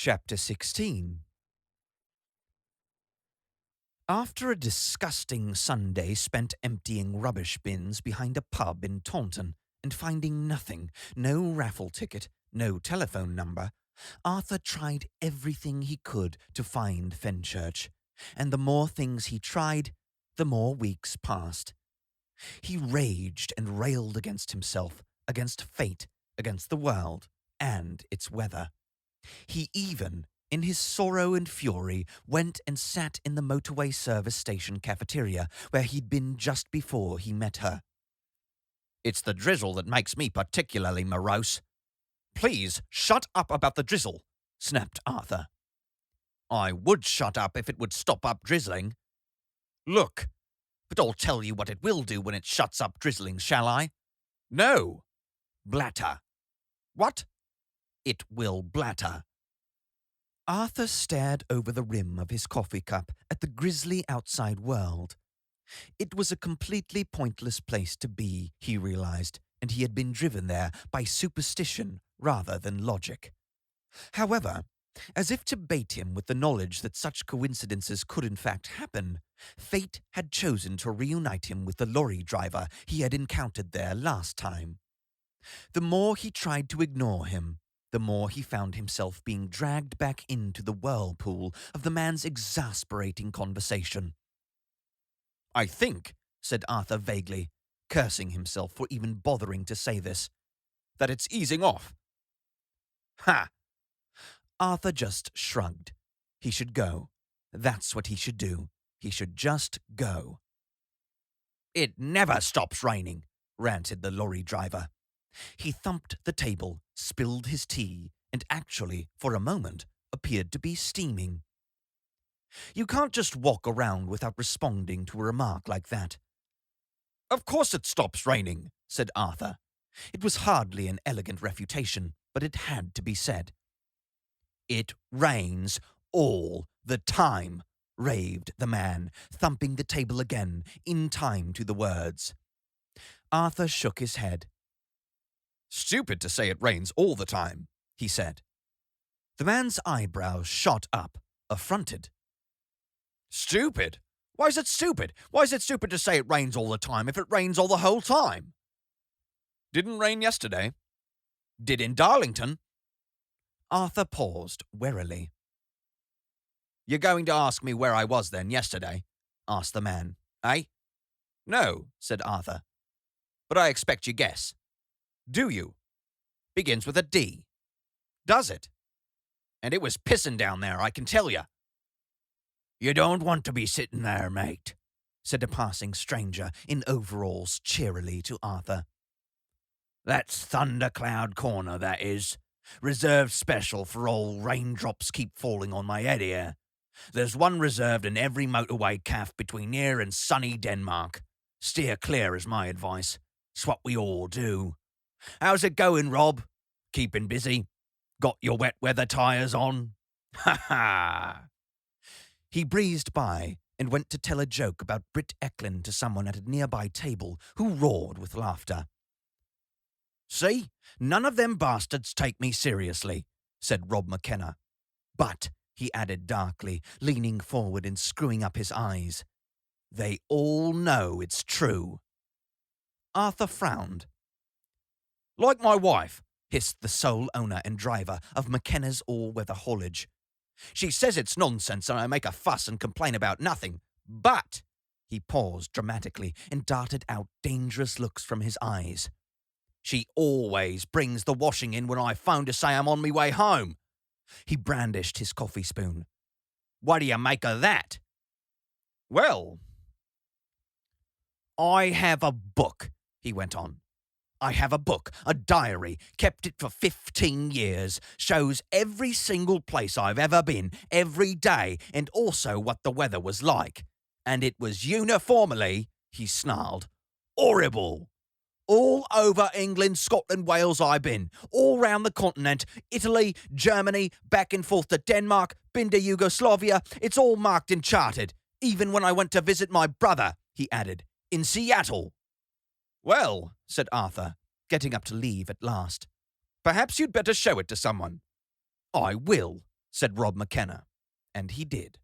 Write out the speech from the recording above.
Chapter 16. After a disgusting Sunday spent emptying rubbish bins behind a pub in Taunton and finding nothing, no raffle ticket, no telephone number, Arthur tried everything he could to find Fenchurch, and the more things he tried, the more weeks passed. He raged and railed against himself, against fate, against the world, and its weather. He even, in his sorrow and fury, went and sat in the motorway service station cafeteria where he'd been just before he met her. "It's the drizzle that makes me particularly morose." "Please, shut up about the drizzle," snapped Arthur. "I would shut up if it would stop up drizzling." "Look, but I'll tell you what it will do when it shuts up drizzling, shall I?" "No." "Blatter." "What?" "It will blatter." Arthur stared over the rim of his coffee cup at the grisly outside world. It was a completely pointless place to be, he realized, and he had been driven there by superstition rather than logic. However, as if to bait him with the knowledge that such coincidences could in fact happen, fate had chosen to reunite him with the lorry driver he had encountered there last time. The more he tried to ignore him, the more he found himself being dragged back into the whirlpool of the man's exasperating conversation. "I think," said Arthur vaguely, cursing himself for even bothering to say this, "that it's easing off." "Ha!" Arthur just shrugged. He should go. That's what he should do. He should just go. "It never stops raining," ranted the lorry driver. He thumped the table, spilled his tea, and actually, for a moment, appeared to be steaming. You can't just walk around without responding to a remark like that. "Of course it stops raining," said Arthur. It was hardly an elegant refutation, but it had to be said. "It rains all the time," raved the man, thumping the table again, in time to the words. Arthur shook his head. "Stupid to say it rains all the time," he said. The man's eyebrows shot up, affronted. "Stupid? Why is it stupid? Why is it stupid to say it rains all the time if it rains all the whole time?" "Didn't rain yesterday." "Did in Darlington." Arthur paused warily. "You're going to ask me where I was then yesterday?" asked the man. "Eh?" "No," said Arthur. "But I expect you guess." "Do you?" "Begins with a D." "Does it?" "And it was pissin' down there, I can tell you." "You don't want to be sitting there, mate," said a passing stranger in overalls cheerily to Arthur. "That's Thundercloud Corner, that is. Reserved special for all raindrops keep falling on my head here. There's one reserved in every motorway caff between here and sunny Denmark. Steer clear is my advice. It's what we all do. How's it going, Rob? Keeping busy? Got your wet weather tyres on? Ha ha!" He breezed by and went to tell a joke about Britt Eklund to someone at a nearby table who roared with laughter. "See, none of them bastards take me seriously," said Rob McKenna. "But," he added darkly, leaning forward and screwing up his eyes, "they all know it's true." Arthur frowned. "Like my wife," hissed the sole owner and driver of McKenna's all-weather haulage. "She says it's nonsense and I make a fuss and complain about nothing, but—" He paused dramatically and darted out dangerous looks from his eyes. "She always brings the washing in when I phone to say I'm on me way home." He brandished his coffee spoon. "What do you make of that?" "Well, I have a book," he went on. "I have a book, a diary, kept it for 15 years, shows every single place I've ever been, every day, and also what the weather was like. And it was uniformly," he snarled, "horrible. All over England, Scotland, Wales I've been. All round the continent, Italy, Germany, back and forth to Denmark, been to Yugoslavia. It's all marked and charted. Even when I went to visit my brother," he added, "in Seattle." "Well," said Arthur, getting up to leave at last, "perhaps you'd better show it to someone." "I will," said Rob McKenna. And he did.